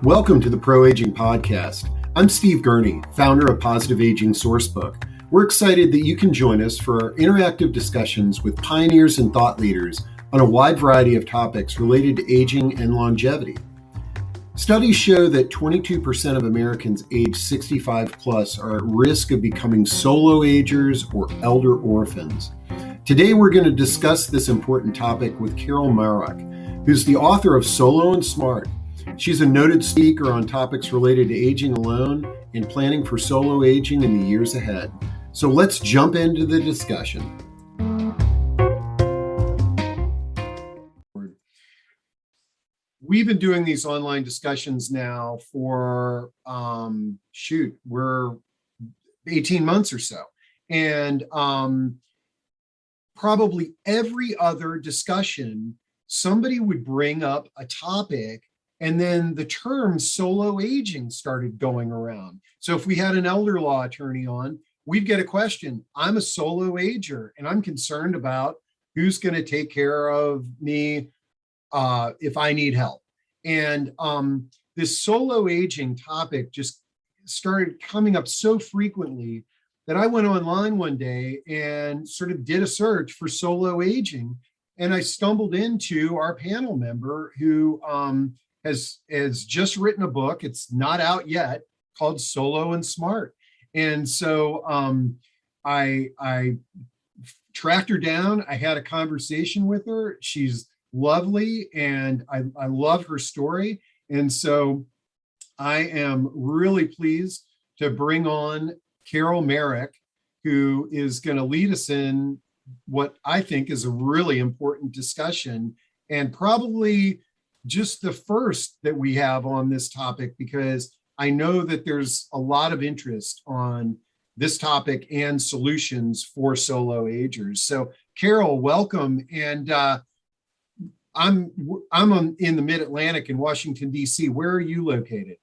Welcome to the Pro Aging Podcast. I'm Steve Gurney, founder of Positive Aging Sourcebook. We're excited that you can join us for our interactive discussions with pioneers and thought leaders on a wide variety of topics related to aging and longevity. Studies show that 22% of Americans age 65 plus are at risk of becoming solo agers or elder orphans. Today, we're going to discuss this important topic with Carol Marak, who's the author of Solo and Smart. She's a noted speaker on topics related to aging alone and planning for solo aging in the years ahead. So let's jump into the discussion. We've been doing these online discussions now for, we're 18 months or so. And probably every other discussion, somebody would bring up a topic, and then the term solo aging started going around. So if we had an elder law attorney on, we'd get a question. I'm a solo ager, and I'm concerned about who's going to take care of me if I need help. And this solo aging topic just started coming up so frequently that I went online one day and sort of did a search for solo aging. And I stumbled into our panel member who has just written a book. It's not out yet, called Solo and Smart. And so I tracked her down. I had a conversation with her. She's lovely, and I love her story. And so I am really pleased to bring on Carol Marak, who is going to lead us in what I think is a really important discussion, and probably just the first that we have on this topic, because I know that there's a lot of interest on this topic and solutions for solo agers. So Carol, welcome. And I'm in the Mid-Atlantic in Washington, D.C. Where are you located?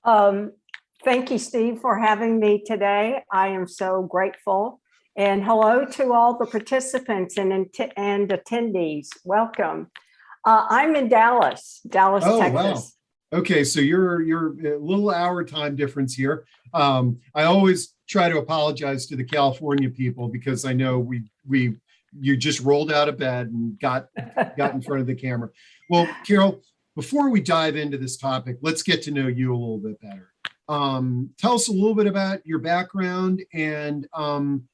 Thank you, Steve, for having me today. I am so grateful. And hello to all the participants and attendees. Welcome. I'm in Dallas, Texas. Wow. Okay, so you're a little hour time difference here. I always try to apologize to the California people because I know you just rolled out of bed and got in front of the camera. Well, Carol, before we dive into this topic, let's get to know you a little bit better. Tell us a little bit about your background, and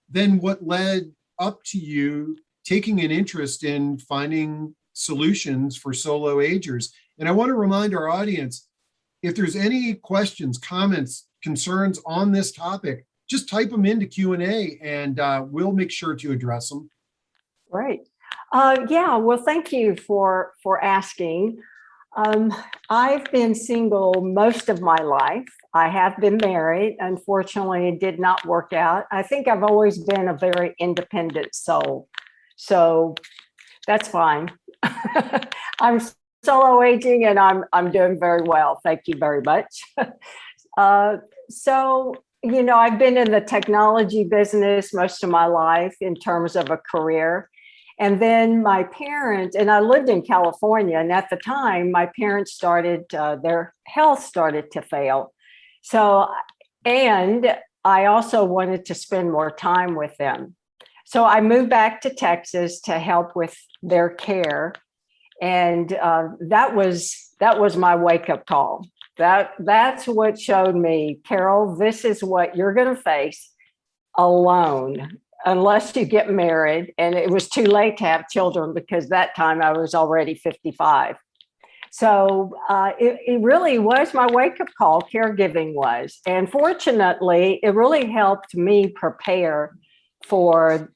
then what led up to you taking an interest in finding solutions for solo agers. And I want to remind our audience, if there's any questions, comments, concerns on this topic, just type them into Q&A and we'll make sure to address them. Right. Well, thank you for asking. I've been single most of my life. I have been married. Unfortunately, it did not work out. I think I've always been a very independent soul. So that's fine. I'm solo aging and I'm doing very well. Thank you very much. So, I've been in the technology business most of my life in terms of a career. And then my parents, and I lived in California, and at the time, my parents their health started to fail. So, and I also wanted to spend more time with them. So I moved back to Texas to help with their care. And that was my wake-up call. That's what showed me, Carol, this is what you're going to face alone, unless you get married. And it was too late to have children because that time I was already 55. So it really was my wake-up call, caregiving was. And fortunately, it really helped me prepare for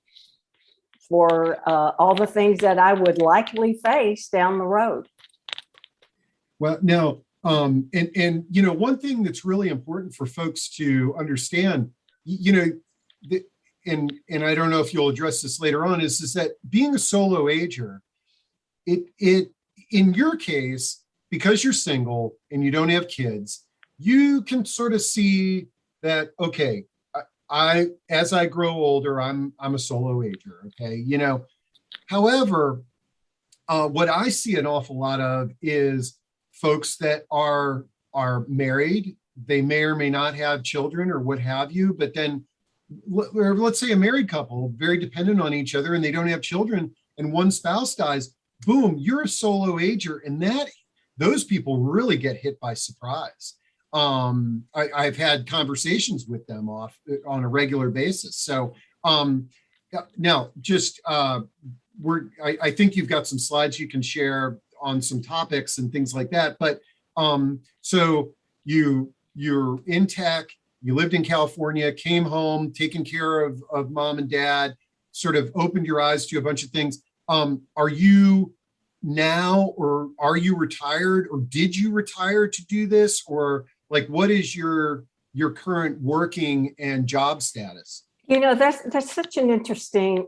all the things that I would likely face down the road. Well, now, one thing that's really important for folks to understand, and I don't know if you'll address this later on, is that being a solo ager, it in your case, because you're single and you don't have kids, you can sort of see that, okay, as I grow older, I'm a solo ager. Okay. However, what I see an awful lot of is folks that are are married. They may or may not have children or what have you, but then let's say a married couple, very dependent on each other, and they don't have children, and one spouse dies, boom, you're a solo ager, and those people really get hit by surprise. I've had conversations with them on a regular basis. So now, just I think you've got some slides you can share on some topics and things like that. But so you're in tech, you lived in California, came home, taken care of mom and dad, sort of opened your eyes to a bunch of things. Are you now, or are you retired, or did you retire to do this, or like what is your current working and job status? That's such an interesting,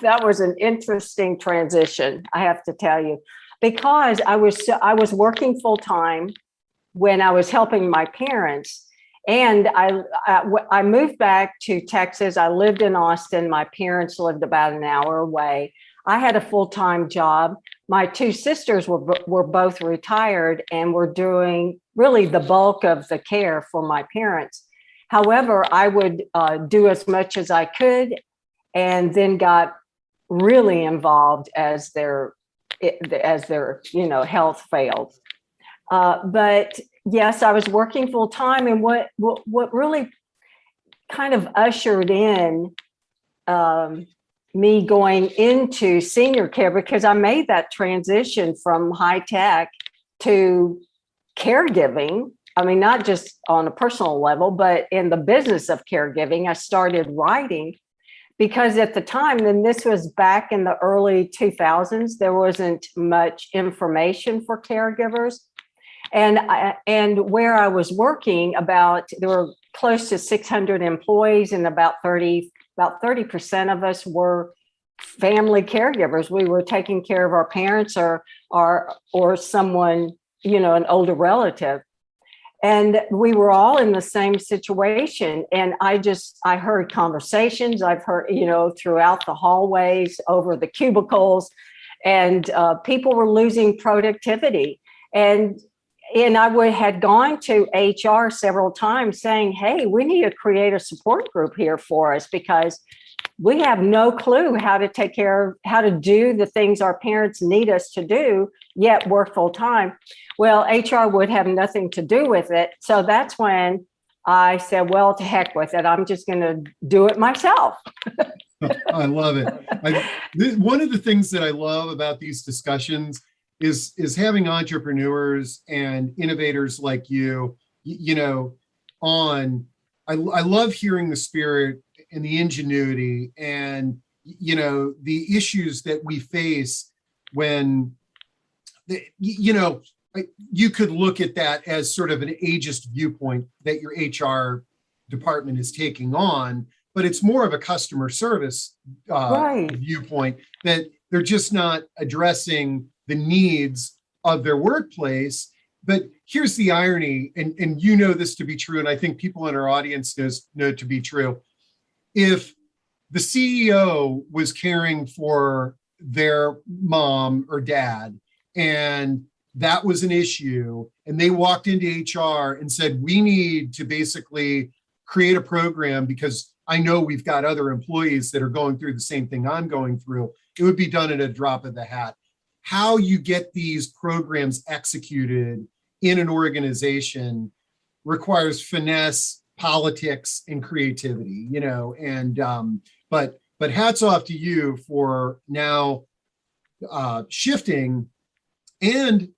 that was an interesting transition, I have to tell you, because I was working full time when I was helping my parents. And I moved back to Texas. I lived in Austin. My parents lived about an hour away. I had a full-time job. My two sisters were both retired and were doing really the bulk of the care for my parents. However, I would do as much as I could, and then got really involved as their health failed. But yes, I was working full time, and what really kind of ushered in me going into senior care, because I made that transition from high tech to caregiving. I mean, not just on a personal level, but in the business of caregiving. I started writing because at the time, and this was back in the early 2000s, there wasn't much information for caregivers. And where I was working, there were close to 600 employees, and about 30% of us were family caregivers. We were taking care of our parents or someone, an older relative. And we were all in the same situation. And I heard conversations, I've heard, throughout the hallways, over the cubicles, and people were losing productivity. And I had gone to HR several times saying, hey, we need to create a support group here for us, because we have no clue how to do the things our parents need us to do, yet work full time. Well, HR would have nothing to do with it. So that's when I said, well, to heck with it. I'm just going to do it myself. I love it. One of the things that I love about these discussions is having entrepreneurs and innovators like you, on. I love hearing the spirit and the ingenuity and, the issues that we face when, you could look at that as sort of an ageist viewpoint that your HR department is taking on, but it's more of a customer service viewpoint, that they're just not addressing the needs of their workplace. But here's the irony, and this to be true, and I think people in our audience know to be true. If the CEO was caring for their mom or dad, and that was an issue, and they walked into HR and said, we need to basically create a program because I know we've got other employees that are going through the same thing I'm going through, it would be done at a drop of the hat. How you get these programs executed in an organization requires finesse, politics, and creativity, but hats off to you for now shifting, and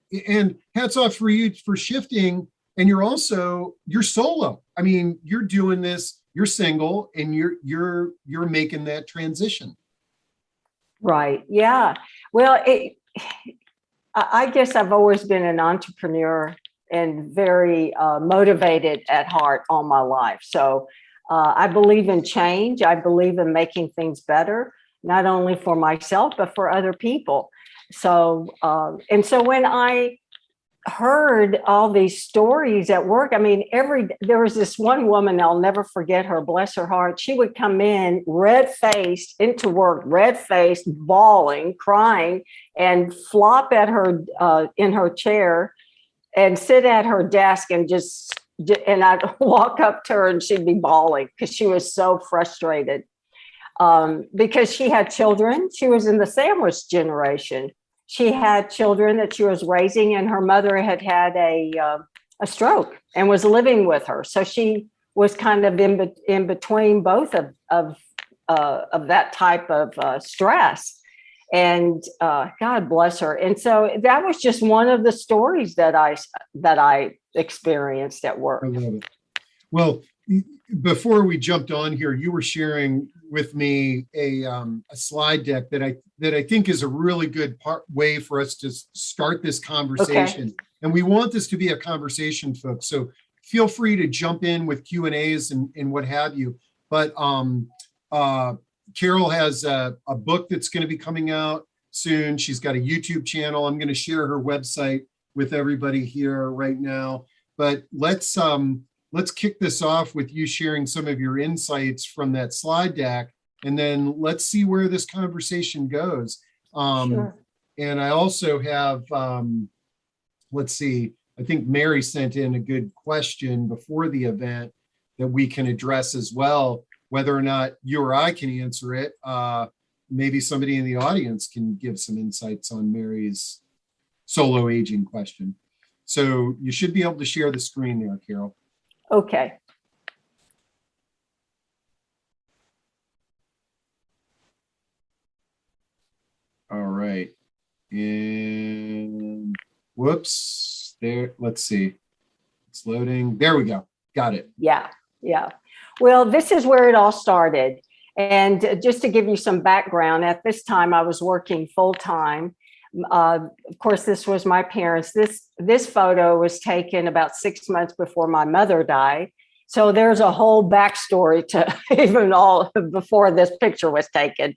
hats off for you for shifting. And you're solo. I mean, you're doing this, you're single, and you're making that transition. Right. Yeah. Well, I guess I've always been an entrepreneur and very motivated at heart all my life. So I believe in change. I believe in making things better, not only for myself, but for other people. So, so when I heard all these stories at work, I mean, there was this one woman, I'll never forget her, bless her heart. She would come in red-faced into work, red-faced, bawling, crying, and flop at her in her chair and sit at her desk and and I'd walk up to her and she'd be bawling because she was so frustrated. Because she had children. She was in the sandwich generation. She had children that she was raising, and her mother had had a stroke and was living with her. So she was kind of in between both of that type of stress. And God bless her. And so that was just one of the stories that I experienced at work. I love it. Well, before we jumped on here, you were sharing with me a slide deck that I think is a really good way for us to start this conversation. Okay. And we want this to be a conversation, folks. So feel free to jump in with Q&As and what have you. But Carol has a book that's going to be coming out soon. She's got a YouTube channel. I'm going to share her website with everybody here right now. But let's kick this off with you sharing some of your insights from that slide deck, and then let's see where this conversation goes. Sure. And I also have, let's see, I think Mary sent in a good question before the event that we can address as well. Whether or not you or I can answer it, maybe somebody in the audience can give some insights on Mary's solo aging question. So you should be able to share the screen there, Carol. Okay. All right. And whoops, there, let's see. It's loading. There we go. Got it. Yeah. Well, this is where it all started. And just to give you some background, at this time I was working full-time. Of course, this was my parents. This photo was taken about 6 months before my mother died. So there's a whole backstory to even all before this picture was taken.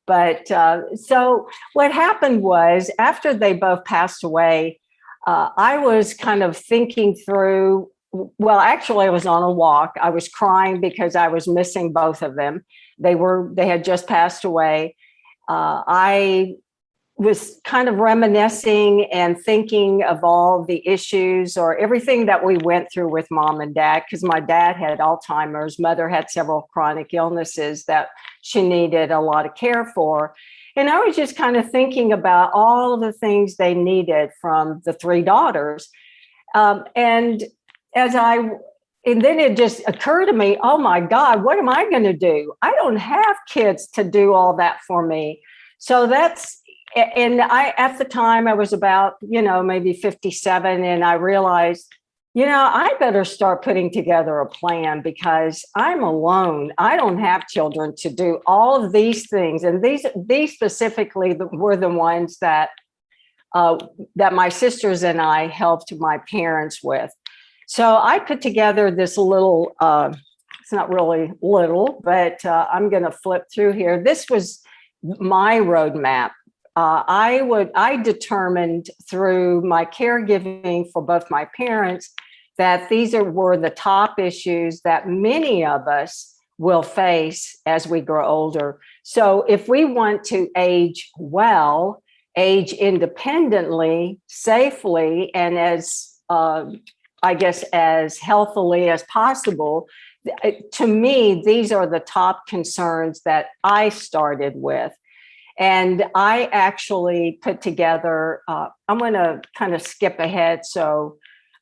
But so what happened was, after they both passed away, I was kind of thinking through, well, actually I was on a walk. I was crying because I was missing both of them. They had just passed away. I was kind of reminiscing and thinking of all the issues or everything that we went through with mom and dad, because my dad had Alzheimer's, mother had several chronic illnesses that she needed a lot of care for. And I was just kind of thinking about all of the things they needed from the three daughters. And then it just occurred to me, oh my God, what am I going to do? I don't have kids to do all that for me. So at the time I was about, maybe 57, and I realized, I better start putting together a plan because I'm alone. I don't have children to do all of these things. And these specifically were the ones that my sisters and I helped my parents with. So I put together this little, it's not really little, but I'm going to flip through here. This was my roadmap. I determined through my caregiving for both my parents that these were the top issues that many of us will face as we grow older. So if we want to age well, age independently, safely, and as healthily as possible, to me, these are the top concerns that I started with. And I actually put together, I'm going to kind of skip ahead. So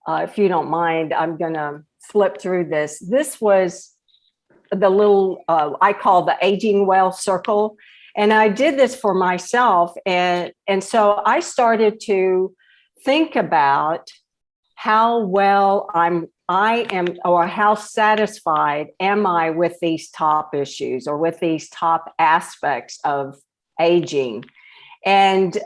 if you don't mind, I'm going to flip through this. This was the little, I call the aging well circle. And I did this for myself. And so I started to think about how well I am, or how satisfied am I with these top issues or with these top aspects of aging. And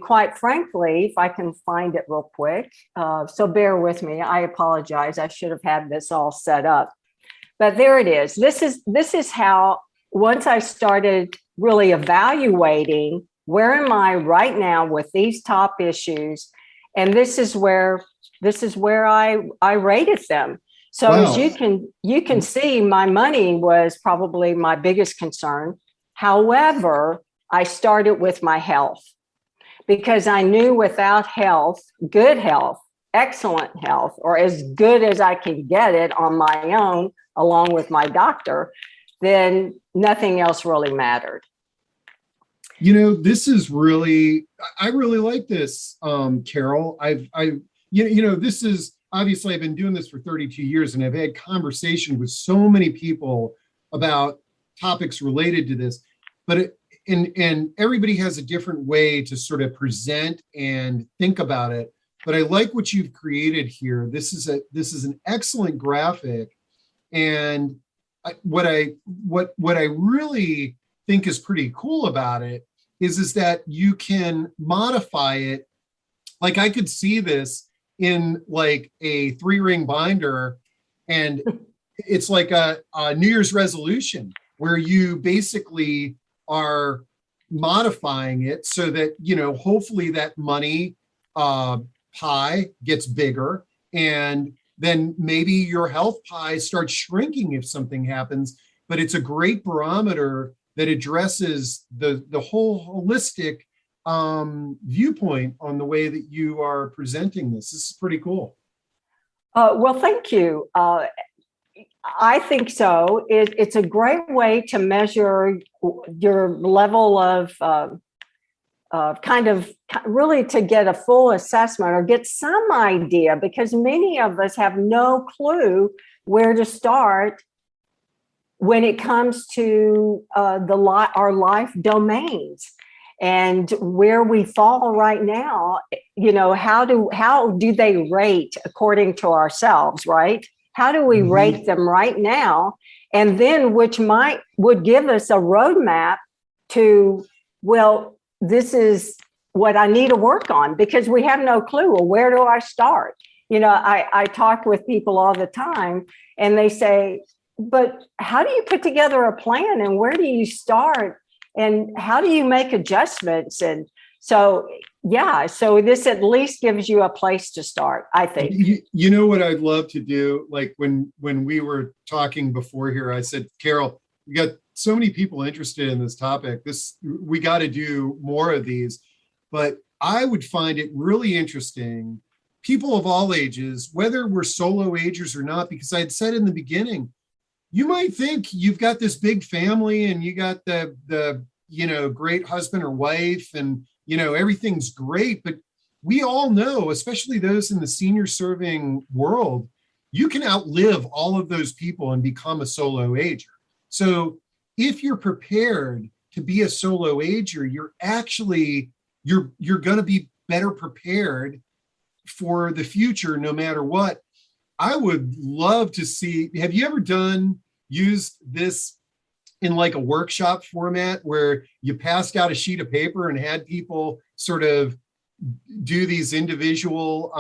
quite frankly, if I can find it real quick, so bear with me, I apologize. I should have had this all set up, but there it is. This is how, once I started really evaluating where am I right now with these top issues, and this is where I rated them. So wow. As you can see, my money was probably my biggest concern. However, I started with my health because I knew without health, good health, excellent health or as good as I can get it on my own, along with my doctor, then nothing else really mattered. This is really, I really like this, Carol. This is obviously I've been doing this for 32 years and I've had conversation with so many people about topics related to this, but and everybody has a different way to sort of present and think about it. But I like what you've created here. This is an excellent graphic, and what I really think is pretty cool about it is that you can modify it. Like I could see this in like a 3-ring binder, and it's like a New Year's resolution where you basically are modifying it so that, hopefully that money pie gets bigger, and then maybe your health pie starts shrinking if something happens. But it's a great barometer that addresses the whole holistic viewpoint on the way that you are presenting this. This is pretty cool. Well, thank you. I think so. It's a great way to measure your level of kind of really to get a full assessment or get some idea, because many of us have no clue where to start when it comes to our life domains and where we fall right now. How do they rate according to ourselves, right? How do we rate them right now? And then which would give us a roadmap to, well, this is what I need to work on, because we have no clue. Well, where do I start? I talk with people all the time and they say, but how do you put together a plan, and where do you start, and how do you make adjustments? And so, so this at least gives you a place to start, I think. You know what I'd love to do? Like when we were talking before here, I said, Carol, we got so many people interested in this topic. We got to do more of these. But I would find it really interesting, people of all ages, whether we're solo agers or not, because I had said in the beginning, you might think you've got this big family and you got the great husband or wife and, everything's great. But we all know, especially those in the senior serving world, you can outlive all of those people and become a solo ager. So if you're prepared to be a solo ager, you're going to be better prepared for the future, no matter what. I would love to see, have you ever used this in like a workshop format where you passed out a sheet of paper and had people sort of do these individual,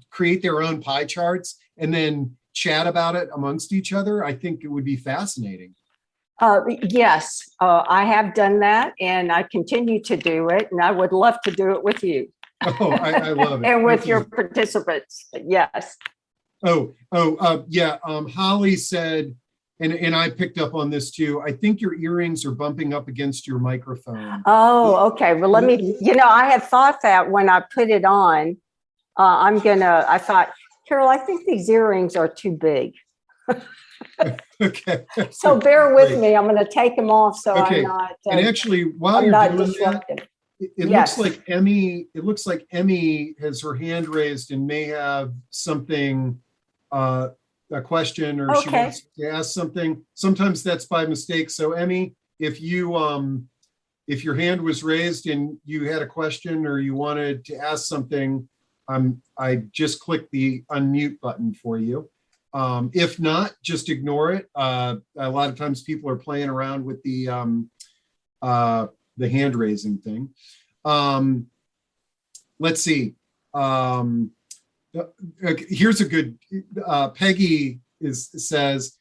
create their own pie charts and then chat about it amongst each other? I think it would be fascinating. Yes, I have done that and I continue to do it, and I would love to do it with you. Oh, I love it. And with your participants. Yes. Yeah. Holly said, and I picked up on this too, I think your earrings are bumping up against your microphone. Oh, okay. Well, let me, I had thought that when I put it on, I thought, Carol, I think these earrings are too big. Okay. So bear with me. I'm going to take them off so okay. I'm not. And actually, while you're doing that, it yes. looks like Emmy has her hand raised and may have something, a question, or she wants to ask something. Sometimes that's by mistake. So Emmy, if your hand was raised and you had a question or you wanted to ask something, I just clicked the unmute button for you. If not, just ignore it. A lot of times people are playing around with the hand raising thing. Let's see. Here's a good, Peggy says,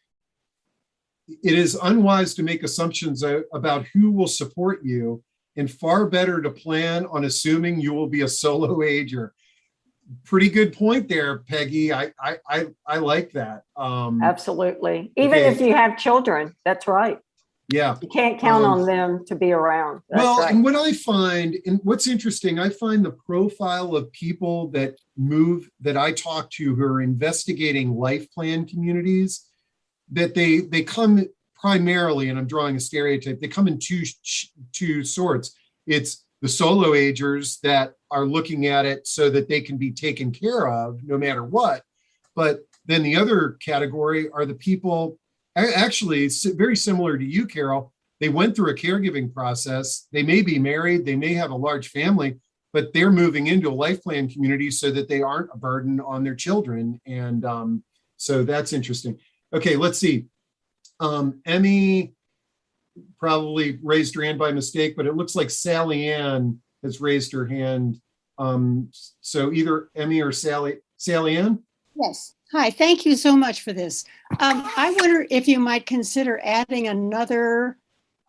it is unwise to make assumptions about who will support you, and far better to plan on assuming you will be a solo ager. Pretty good point there, Peggy. I like that. Absolutely. Even if you have children, that's right. Yeah. You can't count on them to be around. That's Well, right. and what I find, and what's interesting, I find the profile of people that move, that I talk to who are investigating life plan communities, that they come primarily, and I'm drawing a stereotype, they come in two sorts. It's the solo agers that are looking at it so that they can be taken care of no matter what. But then the other category are the people, actually very similar to you, Carol. They went through a caregiving process. They may be married, they may have a large family, but they're moving into a life plan community so that they aren't a burden on their children. And so that's interesting. Okay, let's see. Emmy probably raised her hand by mistake, but it looks like Sally Ann has raised her hand. So either Emmy or Sally Ann? Yes. Hi, thank you so much for this. I wonder if you might consider adding another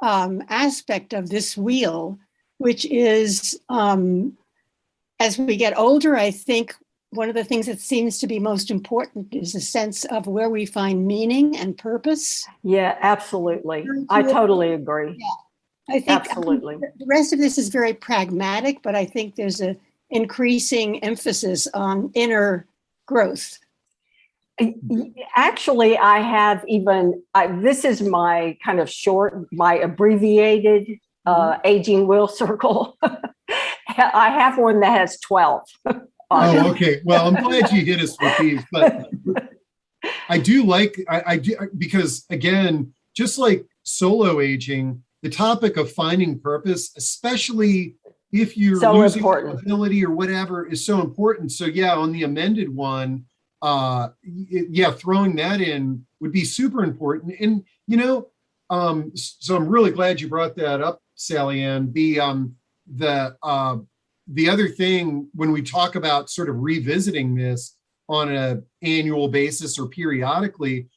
aspect of this wheel, which is as we get older, I think one of the things that seems to be most important is a sense of where we find meaning and purpose. Yeah, absolutely. I totally agree. Yeah. I think absolutely. The rest of this is very pragmatic, but I think there's an increasing emphasis on inner growth. Actually, I have this is my kind of short, my abbreviated aging wheel circle. I have one that has 12. Oh, okay. Well, I'm glad you hit us with these, but I do like, I do, because again, just like solo aging, the topic of finding purpose, especially if you're so losing important. ability or whatever, is so important. So yeah, on the amended one, yeah, throwing that in would be super important. And, you know, so I'm really glad you brought that up, Sally Ann. The other thing, when we talk about sort of revisiting this on an annual basis or periodically,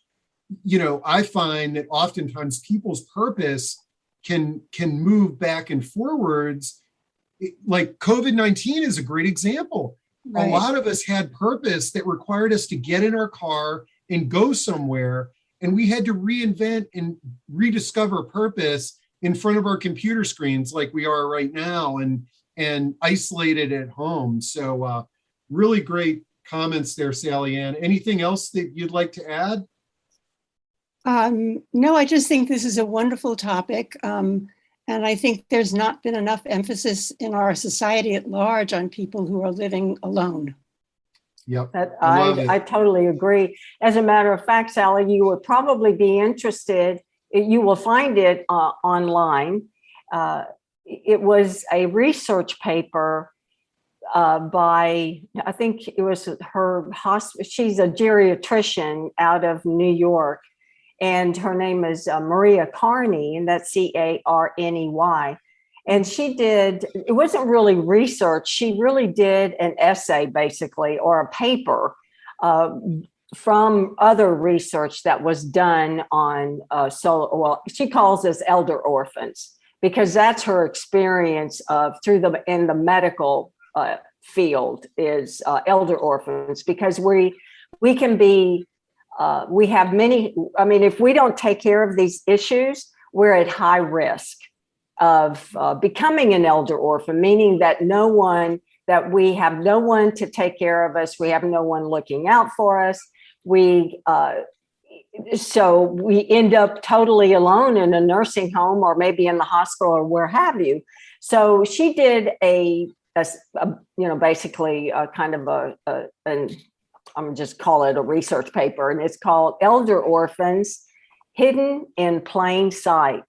you know, I find that oftentimes people's purpose can move back and forwards. Like COVID-19 is a great example. Right. A lot of us had purpose that required us to get in our car and go somewhere, and we had to reinvent and rediscover purpose in front of our computer screens like we are right now, and isolated at home. So really great comments there, Sally Ann. Anything else that you'd like to add? No, I just think this is a wonderful topic. And I think there's not been enough emphasis in our society at large on people who are living alone. Yep. I totally agree. As a matter of fact, Sally, you would probably be interested, you will find it online. It was a research paper by, I think it was her hospital. She's a geriatrician out of New York, and her name is Maria Carney, and that's Carney. And she did, it wasn't really research. She really did an essay, basically, or a paper from other research that was done on well, she calls us elder orphans, because that's her experience of in the medical field is elder orphans, because we can be, we have many, I mean, if we don't take care of these issues, we're at high risk of becoming an elder orphan, meaning that we have no one to take care of us. We have no one looking out for us. So we end up totally alone in a nursing home or maybe in the hospital or where have you. So she did basically a kind of I'm just call it a research paper, and it's called Elder Orphans Hidden in Plain Sight.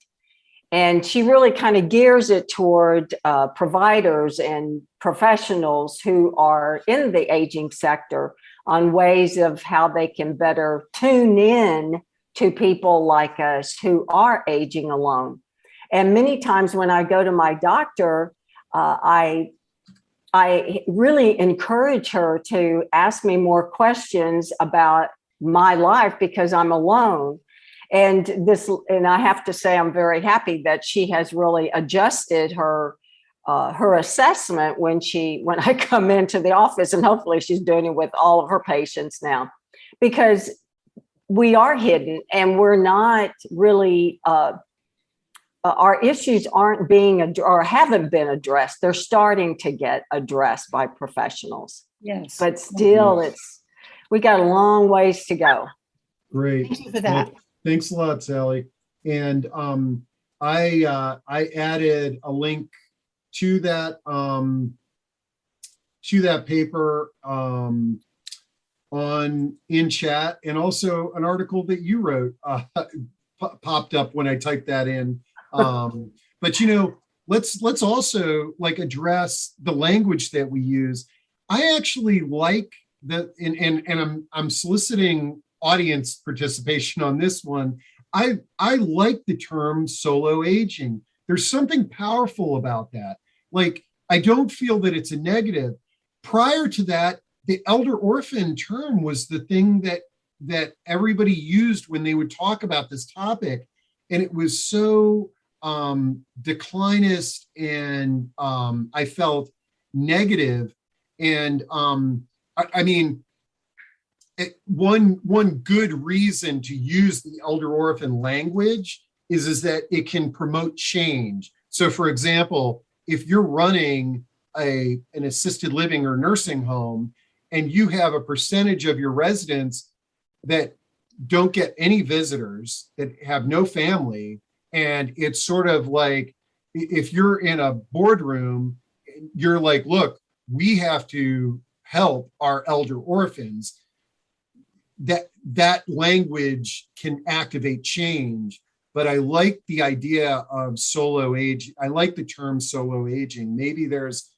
And she really kind of gears it toward providers and professionals who are in the aging sector on ways of how they can better tune in to people like us who are aging alone. And many times when I go to my doctor, I really encourage her to ask me more questions about my life because I'm alone. And I have to say, I'm very happy that she has really adjusted her assessment when I come into the office, and hopefully she's doing it with all of her patients now, because we are hidden and we're not really our issues aren't being or haven't been addressed. They're starting to get addressed by professionals, Yes. but still, we got a long ways to go. Great. Thank you for that. Well, thanks a lot, Sally. And I added a link to that paper in chat, and also an article that you wrote popped up when I typed that in. But let's also like address the language that we use. I actually like that, and I'm soliciting audience participation on this one. I like the term solo aging. There's something powerful about that. Like, I don't feel that it's a negative. Prior to that, the elder orphan term was the thing that everybody used when they would talk about this topic. And it was so declinist, and I felt negative. And I mean, one good reason to use the elder orphan language is that it can promote change. So for example, if you're running an assisted living or nursing home, and you have a percentage of your residents that don't get any visitors, that have no family, and it's sort of like, if you're in a boardroom, you're like, look, we have to help our elder orphans. That language can activate change. But I like the idea of solo age. I like the term solo aging. Maybe there's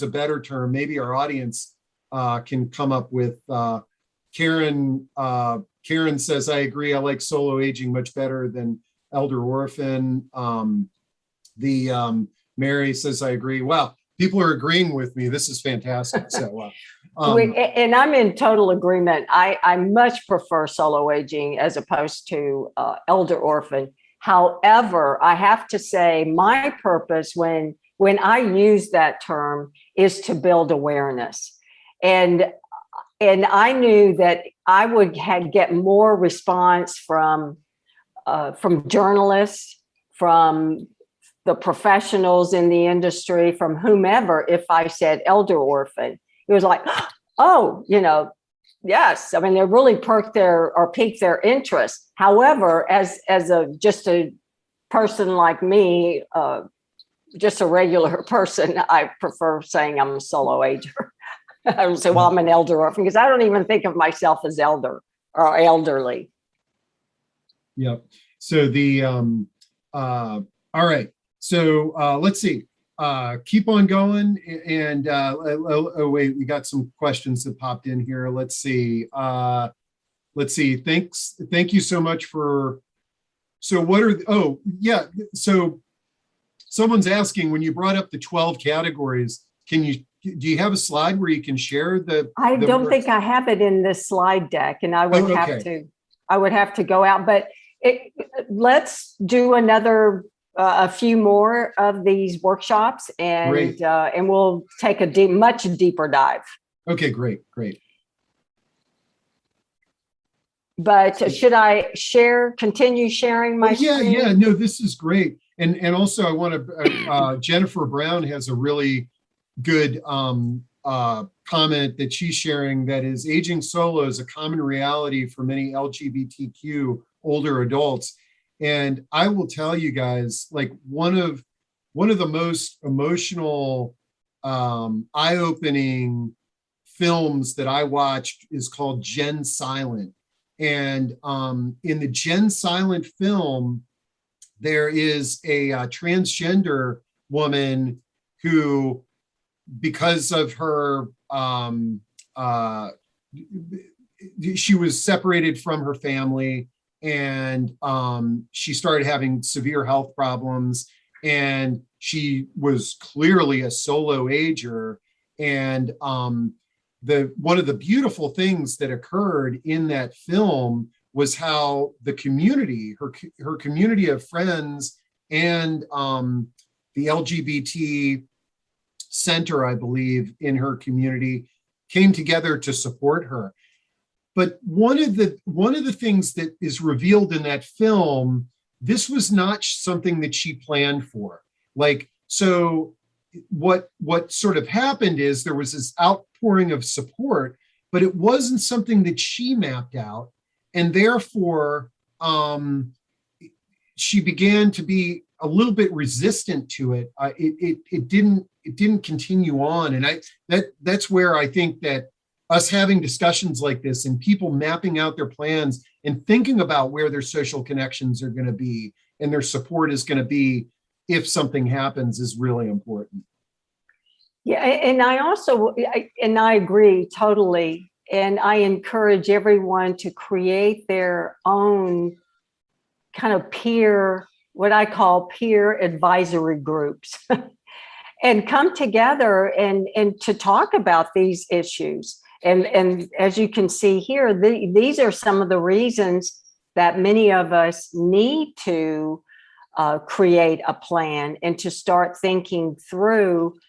a better term. Maybe our audience can come up with. Karen says, I agree. I like solo aging much better than elder orphan. Mary says, I agree. Wow, people are agreeing with me. This is fantastic. So. And I'm in total agreement. I much prefer solo aging as opposed to elder orphan. However, I have to say my purpose when I use that term is to build awareness. And I knew that I would get more response from journalists, from the professionals in the industry, from whomever, if I said elder orphan. It was like, oh, yes. I mean, they really piqued their interest. However, as just a person like me, just a regular person, I prefer saying I'm a solo ager. I would say, well, I'm an elder orphan, because I don't even think of myself as elder or elderly. Yep. So all right. So let's see. Keep on going. And oh wait, we got some questions that popped in here. Let's see. Thank you so much for. So what are? Oh yeah. So someone's asking, when you brought up the 12 categories, do you have a slide where you can share the? I don't think I have it in this slide deck, and I would have to go out. But let's do a few more of these workshops, and we'll take a much deeper dive. Okay, great. But should I continue sharing my screen? Yeah, no, this is great. And also I want to, Jennifer Brown has a really good comment that she's sharing, that is, aging solo is a common reality for many LGBTQ older adults. And I will tell you guys, like, one of the most emotional, eye-opening films that I watched is called Gen Silent. And in the Gen Silent film, there is a transgender woman who, because of her, she was separated from her family, and she started having severe health problems, and she was clearly a solo ager. And one of the beautiful things that occurred in that film was how the community, her community of friends, and the LGBT center, I believe, in her community, came together to support her. But one of the things that is revealed in that film this was not something that she planned for. Like, so what sort of happened is there was this outpouring of support, but it wasn't something that she mapped out. And therefore, she began to be a little bit resistant to it. It didn't continue on. And that's where I think that us having discussions like this and people mapping out their plans and thinking about where their social connections are going to be and their support is going to be if something happens is really important. Yeah, and I agree totally. And I encourage everyone to create their own kind of what I call peer advisory groups and come together and to talk about these issues. And as you can see here, these are some of the reasons that many of us need to create a plan and to start thinking through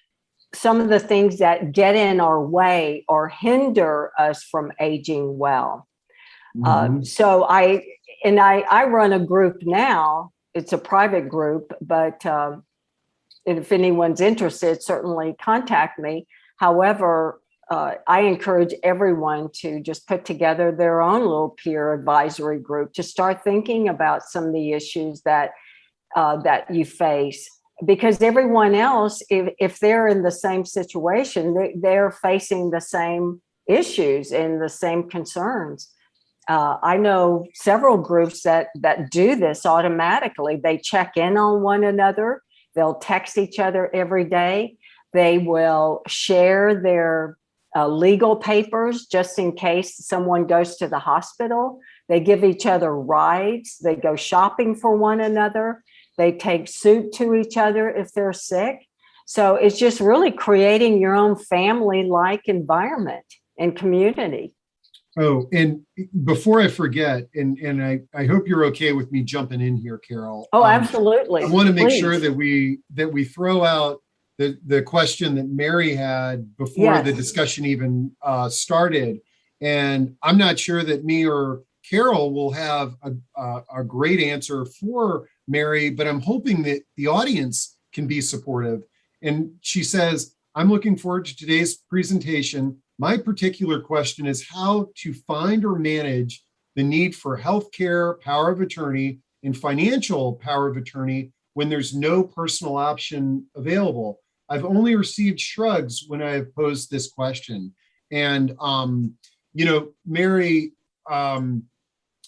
some of the things that get in our way or hinder us from aging well. Mm-hmm. So I run a group now. It's a private group, but if anyone's interested, certainly contact me. However, I encourage everyone to just put together their own little peer advisory group to start thinking about some of the issues that you face. Because everyone else, if they're in the same situation, they're facing the same issues and the same concerns. I know several groups that do this automatically. They check in on one another. They'll text each other every day. They will share their legal papers just in case someone goes to the hospital. They give each other rides. They go shopping for one another. They take soup to each other if they're sick. So it's just really creating your own family-like environment and community. Oh, and before I forget, and I hope you're okay with me jumping in here, Carol. Oh, absolutely. I want to make Please. sure that we throw out the question that Mary had before Yes. the discussion even started. And I'm not sure that me or Carol will have a great answer for Mary, but I'm hoping that the audience can be supportive. And she says, I'm looking forward to today's presentation. My particular question is how to find or manage the need for healthcare power of attorney and financial power of attorney when there's no personal option available. I've only received shrugs when I have posed this question. And, Mary,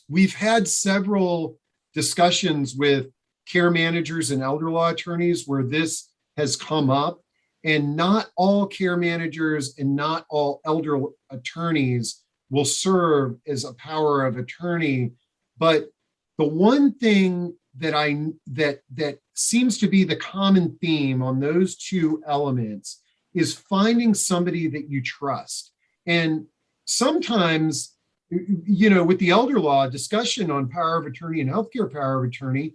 we've had several discussions with care managers and elder law attorneys where this has come up, and not all care managers and not all elder attorneys will serve as a power of attorney. But the one thing that seems to be the common theme on those two elements is finding somebody that you trust. And sometimes, with the elder law discussion on power of attorney and healthcare power of attorney,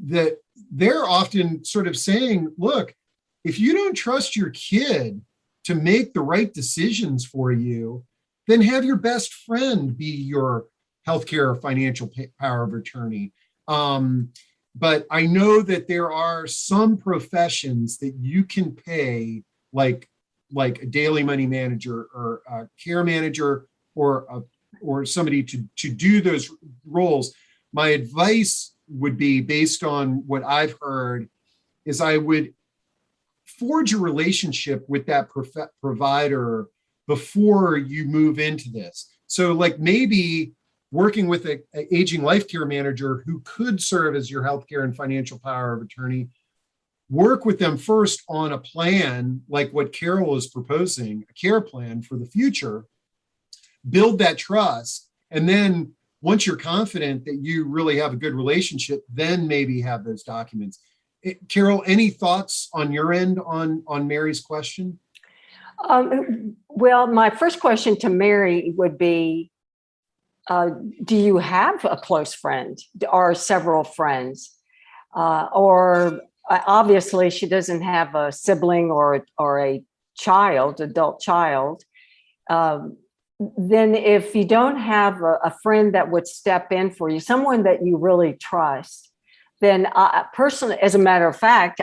that they're often sort of saying, look, if you don't trust your kid to make the right decisions for you, then have your best friend be your healthcare or financial power of attorney. But I know that there are some professions that you can pay, like a daily money manager or a care manager or somebody to do those roles. My advice would be, based on what I've heard, is I would forge a relationship with that provider before you move into this. So like maybe working with an aging life care manager who could serve as your healthcare and financial power of attorney, work with them first on a plan like what Carol is proposing, a care plan for the future, build that trust, and then once you're confident that you really have a good relationship, then maybe have those documents. Carol, any thoughts on your end on Mary's question? Well, my first question to Mary would be, do you have a close friend or several friends? Or obviously she doesn't have a sibling or a adult child. Then if you don't have a friend that would step in for you, someone that you really trust, then personally, as a matter of fact,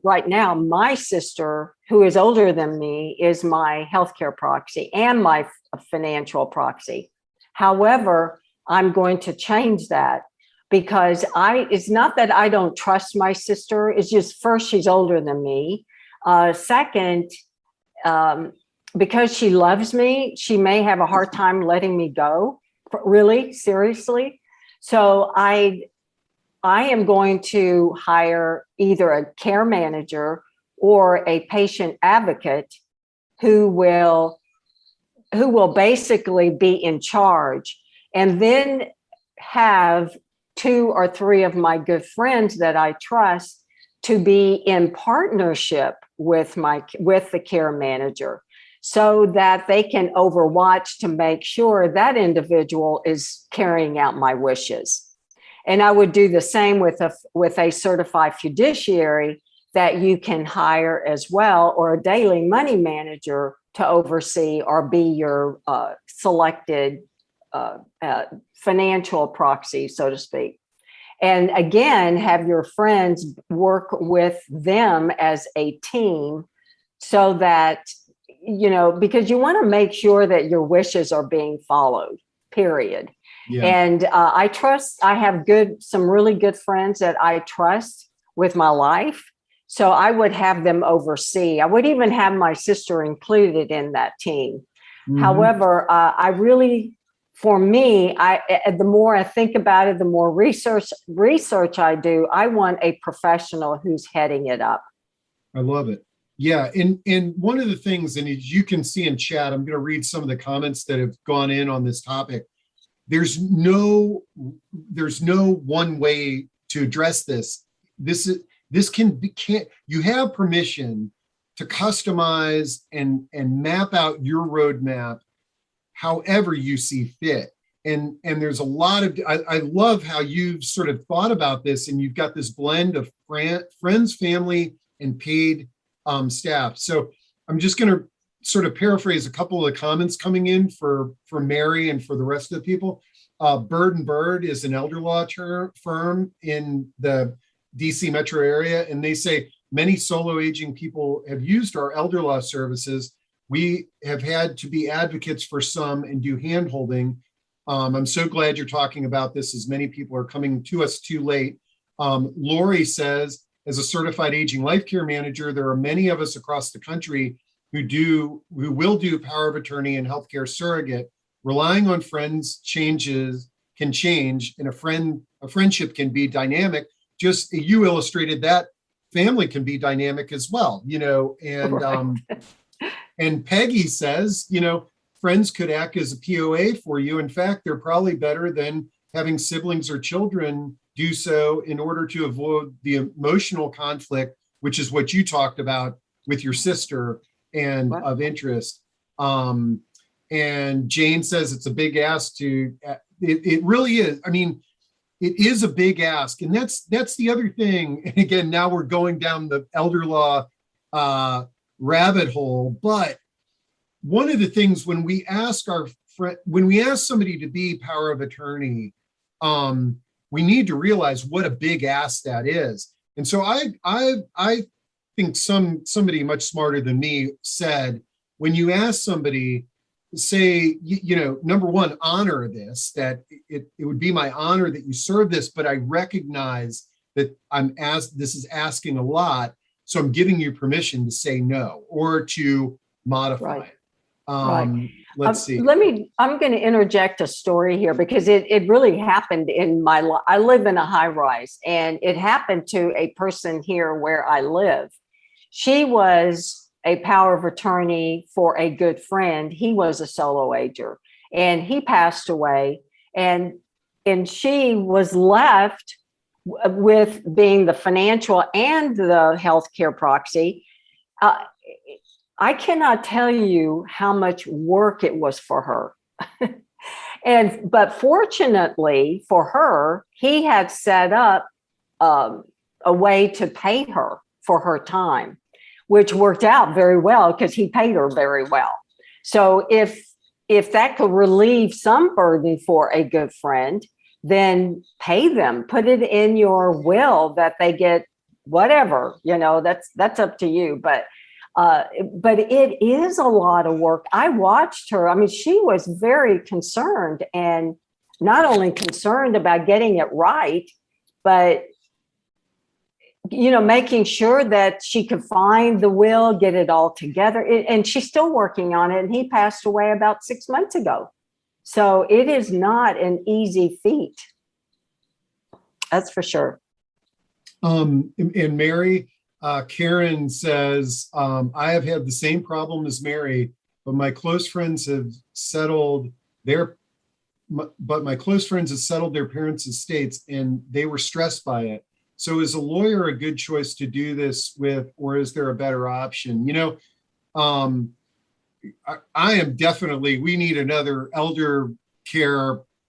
right now, my sister, who is older than me, is my healthcare proxy and my financial proxy. However, I'm going to change that because it's not that I don't trust my sister. It's just, first, she's older than me. Second, because she loves me, she may have a hard time letting me go, really, seriously. So I am going to hire either a care manager or a patient advocate who will basically be in charge, and then have 2 or 3 of my good friends that I trust to be in partnership with the care manager, so that they can overwatch to make sure that individual is carrying out my wishes. And I would do the same with a certified fiduciary that you can hire as well, or a daily money manager to oversee or be your selected financial proxy, so to speak. And again, have your friends work with them as a team, so that, because you want to make sure that your wishes are being followed, period. Yeah. And I have some really good friends that I trust with my life. So I would have them oversee. I would even have my sister included in that team. Mm-hmm. However, for me, the more I think about it, the more research I do, I want a professional who's heading it up. I love it. Yeah. And one of the things, and as you can see in chat, I'm going to read some of the comments that have gone in on this topic. There's no one way to address this. You have permission to customize and map out your roadmap however you see fit. And there's a lot of, I love how you've sort of thought about this, and you've got this blend of friends, family, and paid staff. So I'm just going to sort of paraphrase a couple of the comments coming in for Mary and for the rest of the people. Bird and Bird is an elder law firm in the DC metro area, and they say many solo aging people have used our elder law services. We have had to be advocates for some and do hand-holding. I'm so glad you're talking about this, as many people are coming to us too late. Lori says, as a certified aging life care manager, there are many of us across the country who will do power of attorney and healthcare surrogate. Relying on friends can change, and a friendship can be dynamic. Just you illustrated that family can be dynamic as well, and right. And Peggy says, friends could act as a POA for you. In fact, they're probably better than having siblings or children do so, in order to avoid the emotional conflict, which is what you talked about with your sister and what? Of interest. And Jane says it's a big ask it really is. I mean, it is a big ask. And that's the other thing. And again, now we're going down the elder law rabbit hole. But one of the things, when we ask somebody to be power of attorney, we need to realize what a big ask that is. And so I think somebody much smarter than me said, when you ask somebody, say, number one, honor this, that it would be my honor that you serve this, but I recognize that this is asking a lot. So I'm giving you permission to say no or to modify it. Right. Let's see. I'm going to interject a story here, because it really happened in my life. I live in a high rise, and it happened to a person here where I live. She was a power of attorney for a good friend. He was a solo ager, and he passed away, and she was left with being the financial and the healthcare proxy. I cannot tell you how much work it was for her. But fortunately for her, he had set up a way to pay her for her time, which worked out very well, because he paid her very well. So if that could relieve some burden for a good friend, then pay them, put it in your will that they get whatever, that's up to you. But it is a lot of work. I watched her. I mean, she was very concerned, and not only concerned about getting it right, but making sure that she could find the will, get it all together. And she's still working on it. And he passed away about 6 months ago. So it is not an easy feat. That's for sure. And Mary, Karen says, I have had the same problem as Mary, but my close friends have settled their parents' estates, and they were stressed by it. So is a lawyer a good choice to do this with, or is there a better option? I am definitely, we need another elder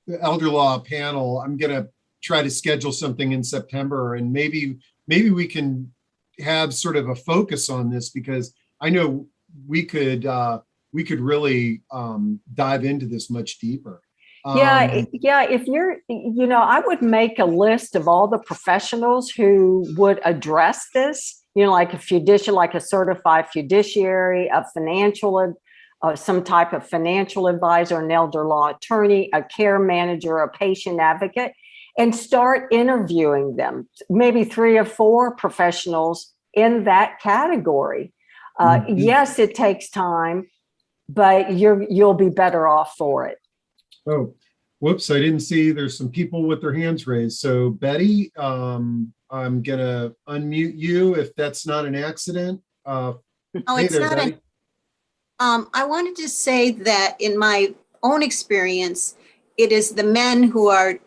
law panel. I'm going to try to schedule something in September, and maybe we can have sort of a focus on this, because I know we could really dive into this much deeper. Yeah. If you're, I would make a list of all the professionals who would address this, like like a certified fiduciary, a financial, some type of financial advisor, an elder law attorney, a care manager, a patient advocate, and start interviewing them, maybe 3 or 4 professionals in that category. Yes, it takes time, but you'll be better off for it. Oh, whoops, I didn't see there's some people with their hands raised. So Betty, I'm gonna unmute you if that's not an accident. Oh, Hey it's there, not. Betty. I wanted to say that in my own experience, it is the men who are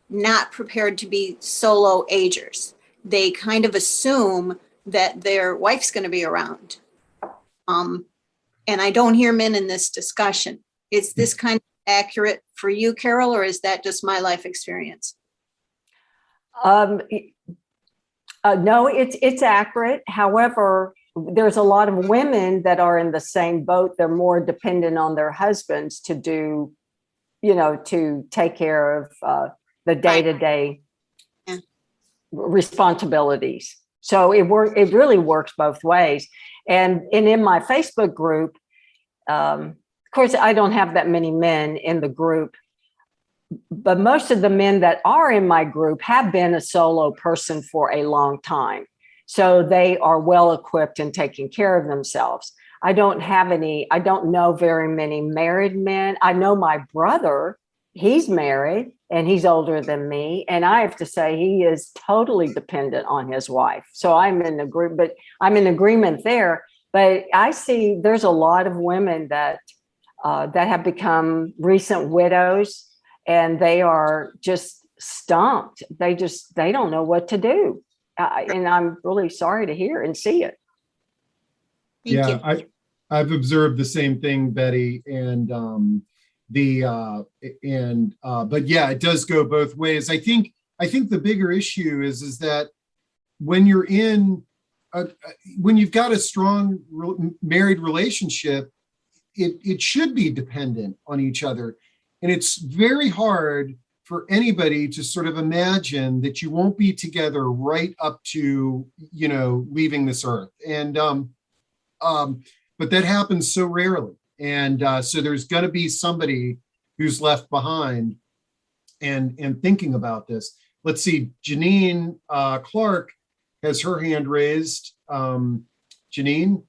not prepared to be solo agers. They kind of assume that their wife's going to be around. And I don't hear men in this discussion. Is this kind of accurate for you, Carol, or is that just my life experience? No, it's accurate. However, there's a lot of women that are in the same boat. They're more dependent on their husbands to do, to take care of the day-to-day responsibilities. So it really works both ways. And in my Facebook group, of course, I don't have that many men in the group, but most of the men that are in my group have been a solo person for a long time. So they are well equipped in taking care of themselves. I don't know very many married men. I know my brother, he's married and he's older than me. And I have to say he is totally dependent on his wife. So I'm in agreement there. But I see there's a lot of women that have become recent widows, and they are just stumped. They don't know what to do. And I'm really sorry to hear and see it. Thank you. I've observed the same thing, Betty, and but yeah, it does go both ways. I think the bigger issue is that when you're when you've got a strong married relationship, it should be dependent on each other. And it's very hard for anybody to sort of imagine that you won't be together right up to, leaving this earth. And, but that happens so rarely. And so there's going to be somebody who's left behind and thinking about this. Let's see, Janine Clark has her hand raised. Janine,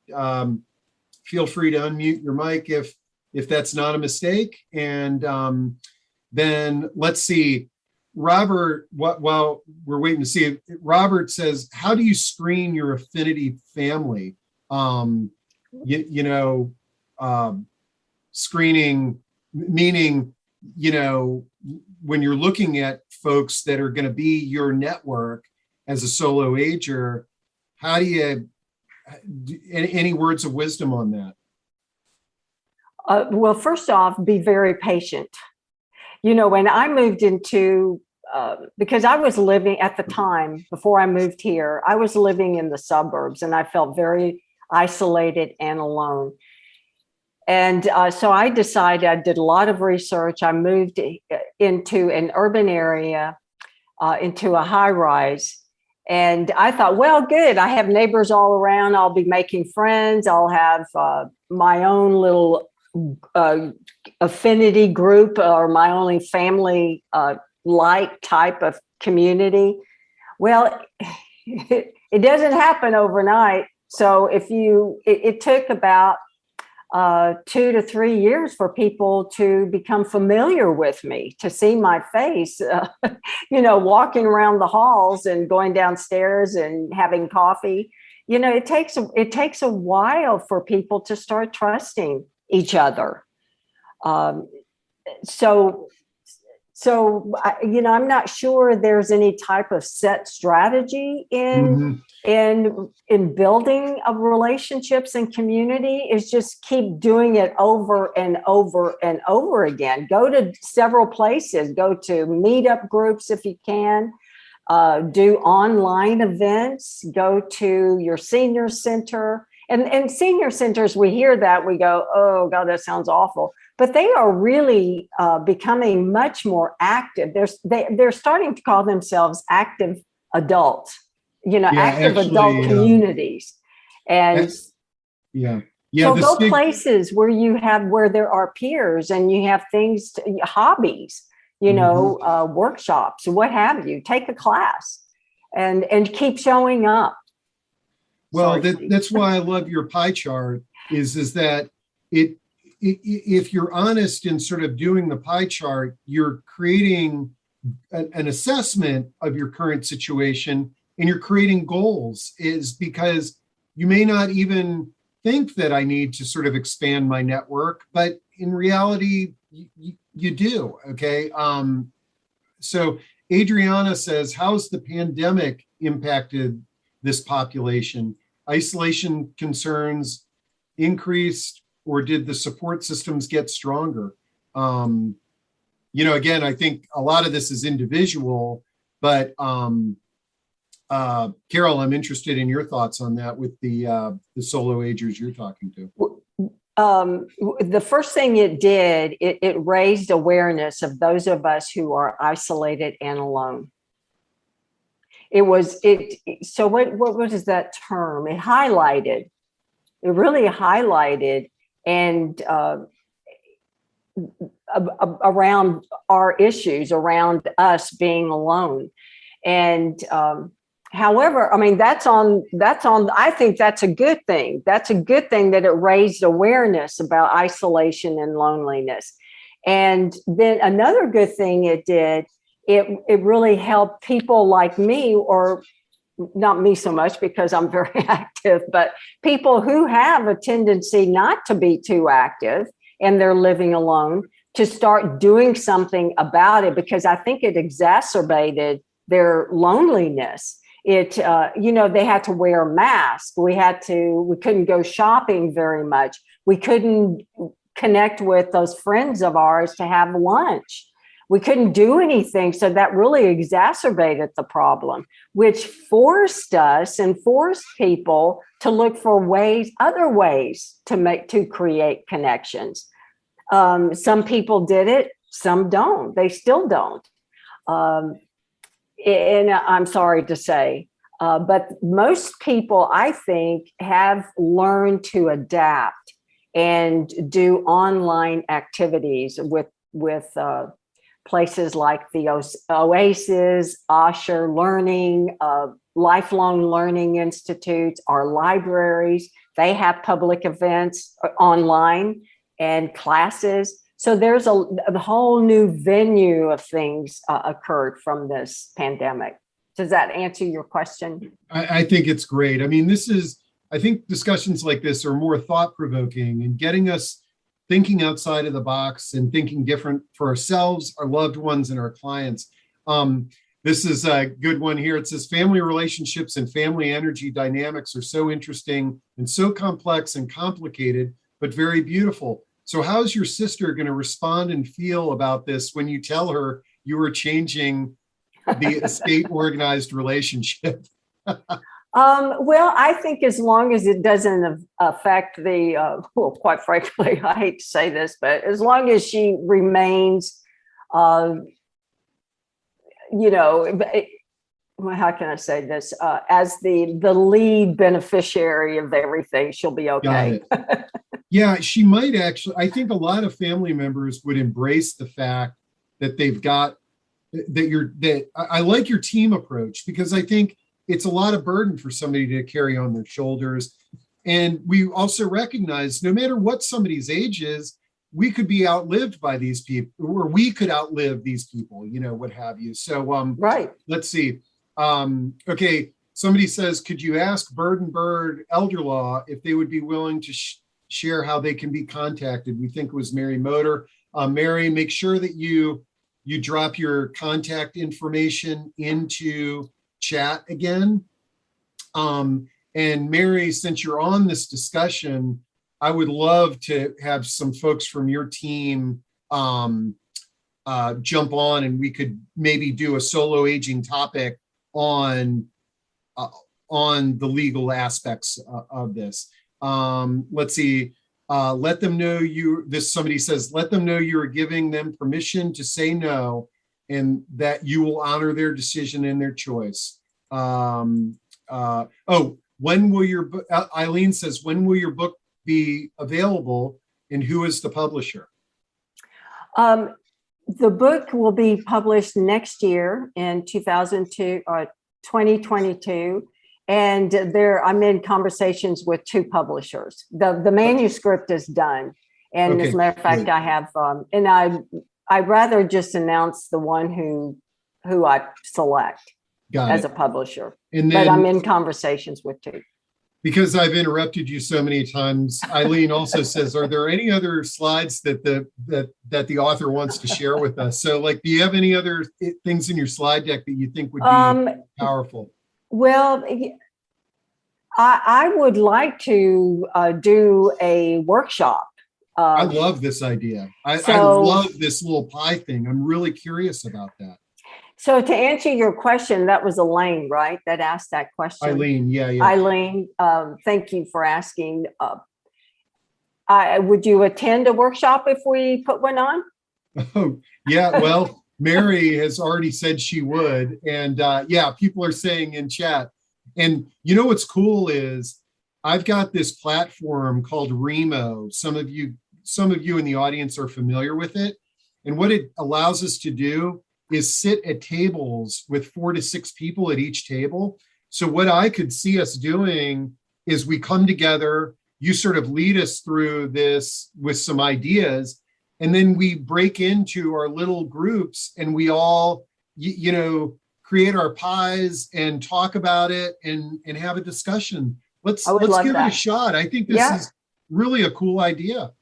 feel free to unmute your mic if that's not a mistake. And then let's see, Robert, while we're waiting to see, Robert says, how do you screen your affinity family? Screening, meaning, when you're looking at folks that are going to be your network as a solo ager, how do you, any words of wisdom on that? Well, first off, be very patient. When I moved into, because I was living at the time before I moved here, I was living in the suburbs and I felt very isolated and alone. And so I decided, I did a lot of research. I moved into an urban area, into a high rise. And I thought, well, good. I have neighbors all around. I'll be making friends. I'll have my own little affinity group or my only family like type of community. Well, it doesn't happen overnight. So it took about 2 to 3 years for people to become familiar with me, to see my face, walking around the halls and going downstairs and having coffee. It takes a while for people to start trusting each other. So I'm not sure there's any type of set strategy in building of relationships and community. Is just keep doing it over and over and over again. Go to several places, go to meetup groups if you can, do online events, go to your senior center. And senior centers, we hear that, we go, oh God, that sounds awful. But they are really becoming much more active. They're starting to call themselves active adults, active adult communities. And so go places where there are peers and you have things, hobbies, workshops, what have you. Take a class and keep showing up. Well, that's why I love your pie chart is that if you're honest in sort of doing the pie chart, you're creating an assessment of your current situation and you're creating goals, is because you may not even think that I need to sort of expand my network, but in reality, you do. Okay. So Adriana says, how's the pandemic impacted this population? Isolation concerns increased, or did the support systems get stronger? Again, I think a lot of this is individual, but Carol, I'm interested in your thoughts on that with the solo agers you're talking to. The first thing it did, it raised awareness of those of us who are isolated and alone. So what is that term? It really highlighted and around our issues, around us being alone. And however, I think that's a good thing. That's a good thing that it raised awareness about isolation and loneliness. And then another good thing it did, it really helped people like me, or not me so much because I'm very active, but people who have a tendency not to be too active and they're living alone, to start doing something about it, because I think it exacerbated their loneliness. They had to wear a mask. We couldn't go shopping very much. We couldn't connect with those friends of ours to have lunch. We couldn't do anything. So that really exacerbated the problem, which forced people to look for other ways to create connections. Some people did it, some don't. They still don't. And I'm sorry to say, but most people, I think, have learned to adapt and do online activities with places like the Oasis, Osher Learning, Lifelong Learning Institutes, our libraries. They have public events online and classes. So there's a whole new venue of things occurred from this pandemic. Does that answer your question? I think it's great. I think discussions like this are more thought-provoking and getting us thinking outside of the box and thinking different for ourselves, our loved ones, and our clients. This is a good one here. It says, family relationships and family energy dynamics are so interesting and so complex and complicated, but very beautiful. So how's your sister going to respond and feel about this when you tell her you are changing the estate organized relationship? Well, I think as long as it doesn't affect well, quite frankly, I hate to say this, but as long as she remains, uh, you know, well, how can I say this? As the lead beneficiary of everything, she'll be Got okay. it. Yeah, she might actually. I think a lot of family members would embrace the fact that they've got I like your team approach, because I think it's a lot of burden for somebody to carry on their shoulders. And we also recognize no matter what somebody's age is, we could be outlived by these people, or we could outlive these people, what have you. So Right. let's see. Okay, somebody says, could you ask Bird and Bird Elder Law if they would be willing to share how they can be contacted? We think it was Mary Motor. Mary, make sure that you drop your contact information into chat again. And Mary, since you're on this discussion, I would love to have some folks from your team jump on, and we could maybe do a solo aging topic on the legal aspects of this. Let's see. Let them know somebody says, let them know you are giving them permission to say no, and that you will honor their decision and their choice. When will your book, Eileen says, when will your book be available, and who is the publisher? The book will be published next year in 2022. And I'm in conversations with two publishers. The manuscript is done. And Okay, as a matter of fact, good. I have, and I'd rather just announce the one who I select Got as it. a publisher. And But I'm then, in conversations with two. because I've interrupted you so many times, Eileen also says, are there any other slides that the author wants to share with us? So, like, do you have any other things in your slide deck that you think would be powerful? Well, I would like to do a workshop. I love this idea. I love this little pie thing. I'm really curious about that. So to answer your question, that was Elaine, right? That asked that question. Eileen, yeah. Eileen, thank you for asking. Would you attend a workshop if we put one on? Oh, yeah. Well, Mary has already said she would. And yeah, people are saying in chat. And you know what's cool is I've got this platform called Remo. Some of you in the audience are familiar with it. And what it allows us to do is sit at tables with 4 to 6 people at each table. So what I could see us doing is we come together, you sort of lead us through this with some ideas, and then we break into our little groups and we all, create our pies and talk about it and have a discussion. Let's give it a shot. I think this is really a cool idea.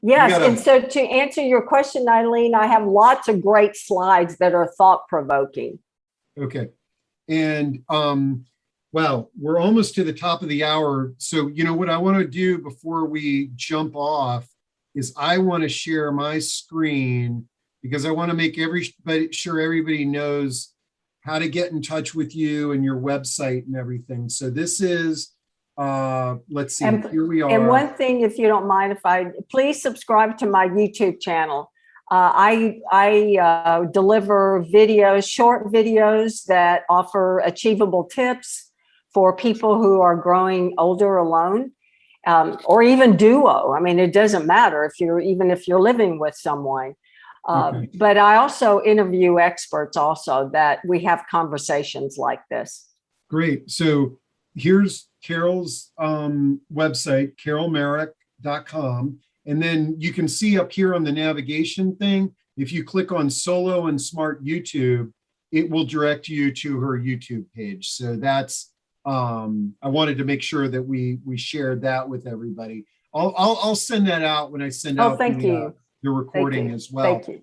Yes, and so to answer your question, Eileen, I have lots of great slides that are thought-provoking. Okay. And well, we're almost to the top of the hour. So, what I want to do before we jump off is I want to share my screen, because I want to make sure everybody knows how to get in touch with you and your website and everything. So this is, let's see, here we are. And one thing, if you don't mind, please subscribe to my YouTube channel. I deliver short videos that offer achievable tips for people who are growing older alone, or even duo. I mean, it doesn't matter if you're living with someone. Okay. But I also interview experts also, that we have conversations like this. Great. So here's Carol's website, carolmarak.com. And then you can see up here on the navigation thing, if you click on Solo and Smart YouTube, it will direct you to her YouTube page. So that's, I wanted to make sure that we shared that with everybody. I'll send that out when I send out the recording as well. Thank you.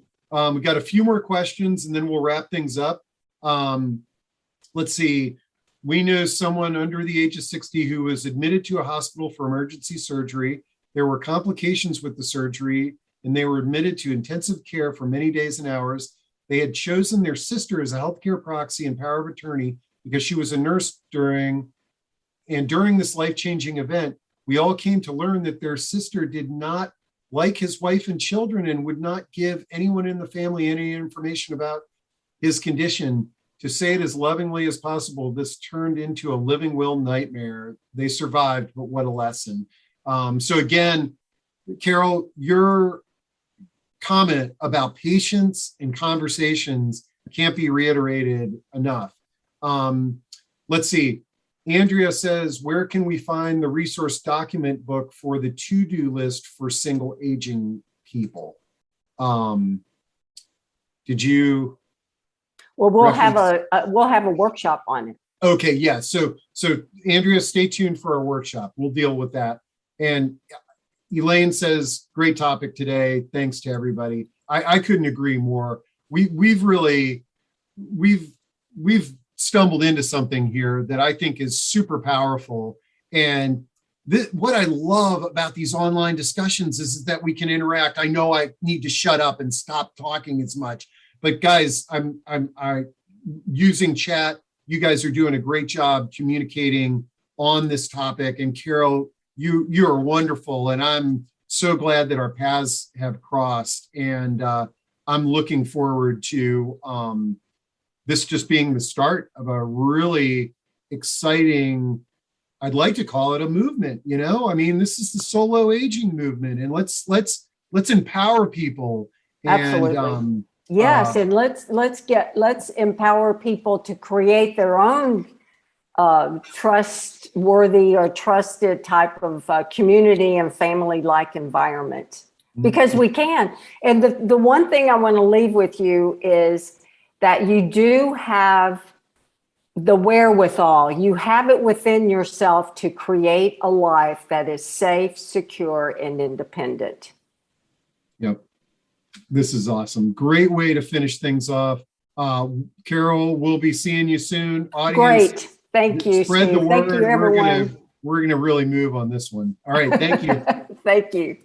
We've got a few more questions and then we'll wrap things up. Let's see. We know someone under the age of 60 who was admitted to a hospital for emergency surgery. There were complications with the surgery and they were admitted to intensive care for many days and hours. They had chosen their sister as a healthcare proxy and power of attorney because she was a nurse during this life-changing event, we all came to learn that their sister did not like his wife and children and would not give anyone in the family any information about his condition. To say it as lovingly as possible, this turned into a living will nightmare. They survived, but what a lesson. So again, Carol, your comment about patience and conversations can't be reiterated enough. Let's see. Andrea says, where can we find the resource document book for the to-do list for single aging people? Did you? Well, we'll have a workshop on it. Okay, yeah. So Andrea, stay tuned for our workshop. We'll deal with that. And Elaine says, great topic today. Thanks to everybody. I couldn't agree more. We've stumbled into something here that I think is super powerful. And what I love about these online discussions is that we can interact. I know I need to shut up and stop talking as much, but guys, I'm using chat. You guys are doing a great job communicating on this topic. And Carol, you are wonderful. And I'm so glad that our paths have crossed. And I'm looking forward to this just being the start of a really exciting, I'd like to call it a movement. You know, I mean, this is the solo aging movement, and let's empower people. Absolutely. Yes, and let's empower people to create their own trustworthy or trusted type of community and family-like environment, because we can. And the one thing I want to leave with you is that you do have the wherewithal. You have it within yourself to create a life that is safe, secure, and independent. Yep. This is awesome. Great way to finish things off. Carol, we'll be seeing you soon. Audience, great. Thank you, spread Steve. the word. Thank you, everyone. We're going to really move on this one. All right. Thank you. Thank you.